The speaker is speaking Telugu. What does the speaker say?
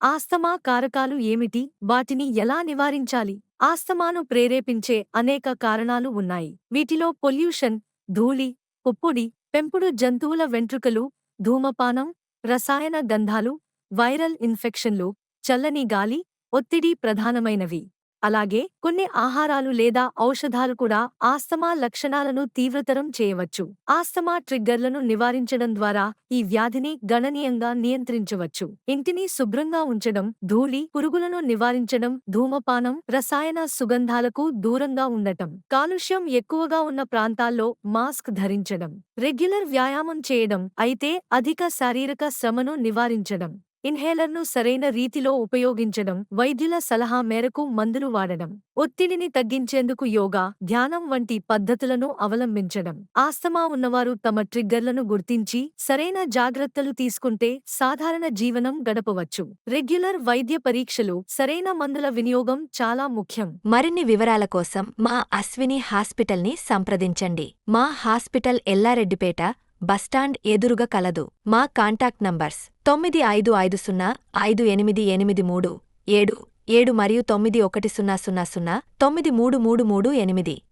ఆస్తమా కారకాలు ఏమిటి, వాటిని ఎలా నివారించాలి? ఆస్తమాను ప్రేరేపించే అనేక కారణాలు ఉన్నాయి. వీటిలో పొల్యూషన్, ధూళి, పుప్పొడి, పెంపుడు జంతువుల వెంట్రుకలు, ధూమపానం, రసాయన గంధాలు, వైరల్ ఇన్ఫెక్షన్లు, చల్లని గాలి, ఒత్తిడి ప్రధానమైనవి. అలాగే కొన్ని ఆహారాలు లేదా ఔషధాలు కూడా ఆస్తమా లక్షణాలను తీవ్రతరం చేయవచ్చు. ఆస్తమా ట్రిగ్గర్లను నివారించడం ద్వారా ఈ వ్యాధిని గణనీయంగా నియంత్రించవచ్చు. ఇంటిని శుభ్రంగా ఉంచడం, ధూళి, పురుగులను నివారించడం, ధూమపానం, రసాయన సుగంధాలకు దూరంగా ఉండటం, కాలుష్యం ఎక్కువగా ఉన్న ప్రాంతాల్లో మాస్క్ ధరించడం, రెగ్యులర్ వ్యాయామం చేయడం, అయితే అధిక శారీరక శ్రమను నివారించడం, ఇన్హేలర్ను సరైన రీతిలో ఉపయోగించడం, వైద్యుల సలహా మేరకు మందులు వాడడం, ఒత్తిడిని తగ్గించేందుకు యోగా, ధ్యానం వంటి పద్ధతులను అవలంబించడం. ఆస్తమా ఉన్నవారు తమ ట్రిగ్గర్లను గుర్తించి సరైన జాగ్రత్తలు తీసుకుంటే సాధారణ జీవనం గడపవచ్చు. రెగ్యులర్ వైద్య పరీక్షలు, సరైన మందుల వినియోగం చాలా ముఖ్యం. మరిన్ని వివరాల కోసం మా అశ్విని హాస్పిటల్ని సంప్రదించండి. మా హాస్పిటల్ ఎల్లారెడ్డిపేట బస్టాండ్ ఎదురుగా కలదు. మా కాంటాక్ట్ నంబర్స్ 95505883 77 మరియు 9100093338.